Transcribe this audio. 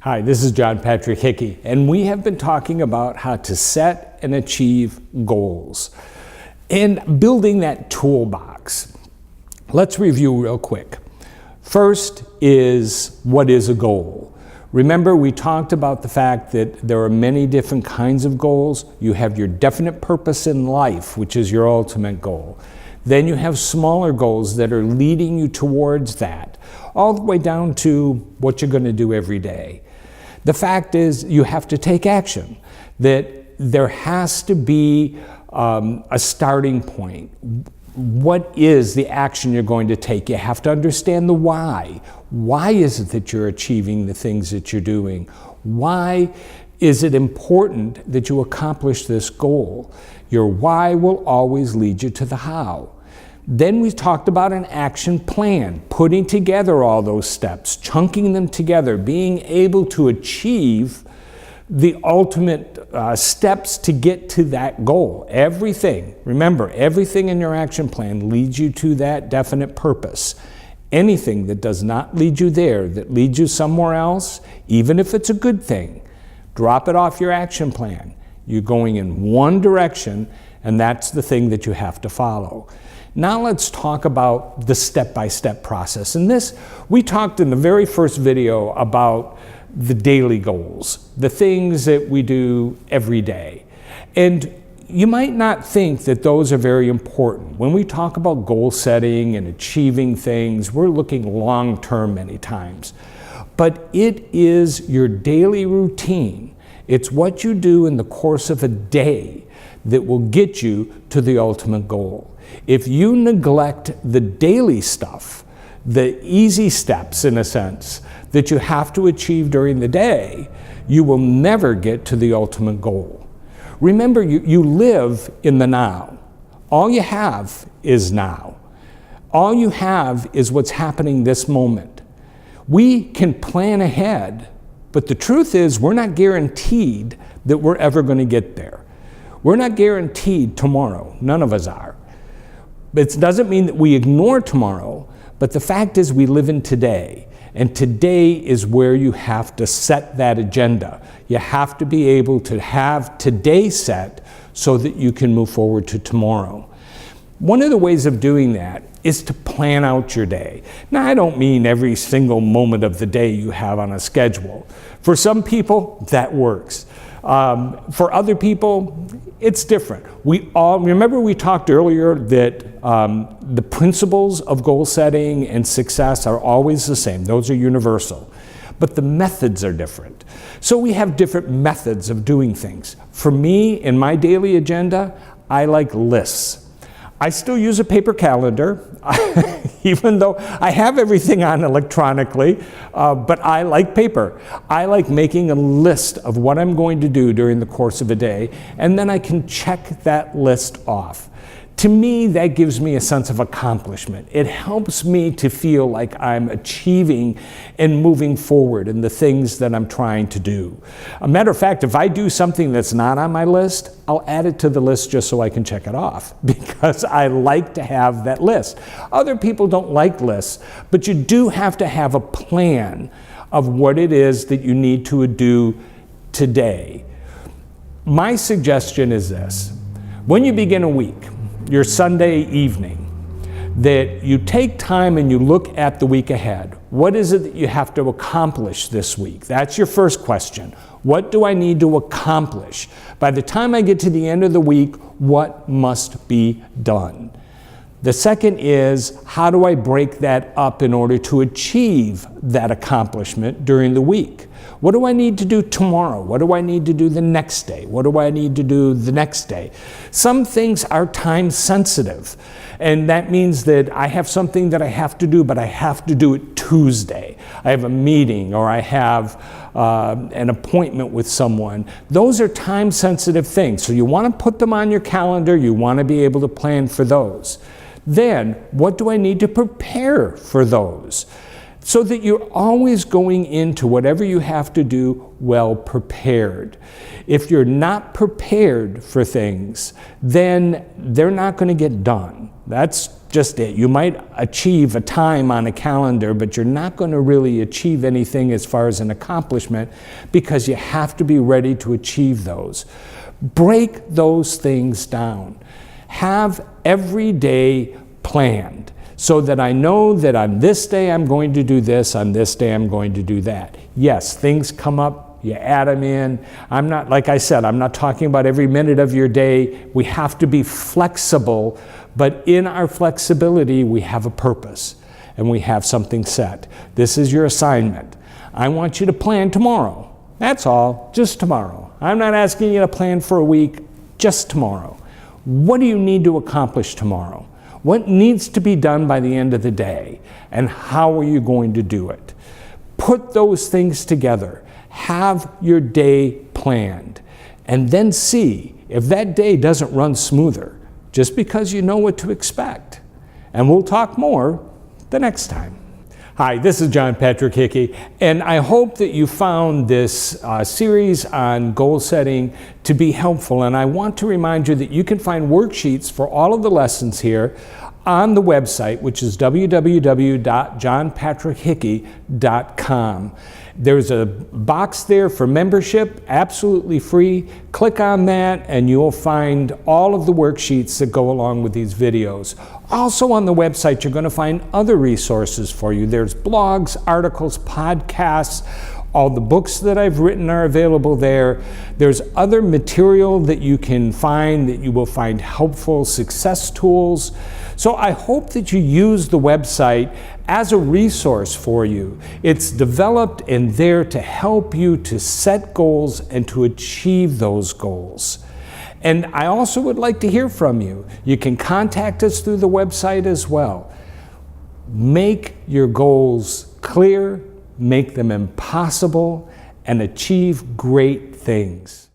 Hi, this is John Patrick Hickey, and we have been talking about how to set and achieve goals and building that toolbox. Let's review real quick. First is, what is a goal? Remember, we talked about the fact that there are many different kinds of goals. You have your definite purpose in life, which is your ultimate goal. Then you have smaller goals that are leading you towards that, all the way down to what you're going to do every day. The fact is, you have to take action, that there has to be a starting point. What is the action you're going to take? You have to understand the why. Why is it that you're achieving the things that you're doing? Why is it important that you accomplish this goal? Your why will always lead you to the how. Then we talked about an action plan, putting together all those steps, chunking them together, being able to achieve the ultimate steps to get to that goal. Everything, remember, everything in your action plan leads you to that definite purpose. Anything that does not lead you there, that leads you somewhere else, even if it's a good thing, drop it off your action plan. You're going in one direction, and that's the thing that you have to follow. Now let's talk about the step-by-step process. And this, we talked in the very first video about the daily goals, the things that we do every day. And you might not think that those are very important. When we talk about goal setting and achieving things, we're looking long-term many times. But it is your daily routine. It's what you do in the course of a day that will get you to the ultimate goal. If you neglect the daily stuff, the easy steps in a sense, that you have to achieve during the day, you will never get to the ultimate goal. Remember, you live in the now. All you have is now. All you have is what's happening this moment. We can plan ahead, but the truth is we're not guaranteed that we're ever going to get there. We're not guaranteed tomorrow. None of us are. It doesn't mean that we ignore tomorrow, but the fact is we live in today. And today is where you have to set that agenda. You have to be able to have today set so that you can move forward to tomorrow. One of the ways of doing that is to plan out your day. Now, I don't mean every single moment of the day you have on a schedule. For some people, that works. For other people, it's different. Remember we talked earlier that the principles of goal setting and success are always the same. Those are universal. But the methods are different. So we have different methods of doing things. For me, in my daily agenda, I like lists. I still use a paper calendar, even though I have everything on electronically, but I like paper. I like making a list of what I'm going to do during the course of a day, and then I can check that list off. To me, that gives me a sense of accomplishment. It helps me to feel like I'm achieving and moving forward in the things that I'm trying to do. A matter of fact, if I do something that's not on my list, I'll add it to the list just so I can check it off, because I like to have that list. Other people don't like lists, but you do have to have a plan of what it is that you need to do today. My suggestion is this: when you begin a week, your Sunday evening, that you take time and you look at the week ahead. What is it that you have to accomplish this week? That's your first question. What do I need to accomplish? By the time I get to the end of the week, what must be done? The second is, how do I break that up in order to achieve that accomplishment during the week? What do I need to do tomorrow? What do I need to do the next day? What do I need to do the next day? Some things are time sensitive, and that means that I have something that I have to do, but I have to do it Tuesday. I have a meeting, or I have an appointment with someone. Those are time sensitive things, so you want to put them on your calendar. You want to be able to plan for those. Then, what do I need to prepare for those? So that you're always going into whatever you have to do well prepared. If you're not prepared for things, then they're not going to get done. That's just it. You might achieve a time on a calendar, but you're not going to really achieve anything as far as an accomplishment because you have to be ready to achieve those. Break those things down. Have every day planned so that I know that on this day I'm going to do this, on this day I'm going to do that. Yes, things come up, you add them in. I'm not, like I said, I'm not talking about every minute of your day. We have to be flexible, but in our flexibility, we have a purpose and we have something set. This is your assignment. I want you to plan tomorrow. That's all, just tomorrow. I'm not asking you to plan for a week, just tomorrow. What do you need to accomplish tomorrow? What needs to be done by the end of the day? And how are you going to do it? Put those things together. Have your day planned. And then see if that day doesn't run smoother, just because you know what to expect. And we'll talk more the next time. Hi, this is John Patrick Hickey, and I hope that you found this series on goal setting to be helpful. And I want to remind you that you can find worksheets for all of the lessons here on the website, which is www.johnpatrickhickey.com. There's a box there for membership, absolutely free. Click on that and you'll find all of the worksheets that go along with these videos. Also on the website, you're going to find other resources for you. There's blogs, articles, podcasts. All the books that I've written are available there. There's other material that you can find that you will find helpful, success tools. So I hope that you use the website as a resource for you. It's developed and there to help you to set goals and to achieve those goals. And I also would like to hear from you. You can contact us through the website as well. Make your goals clear, make them impossible, and achieve great things.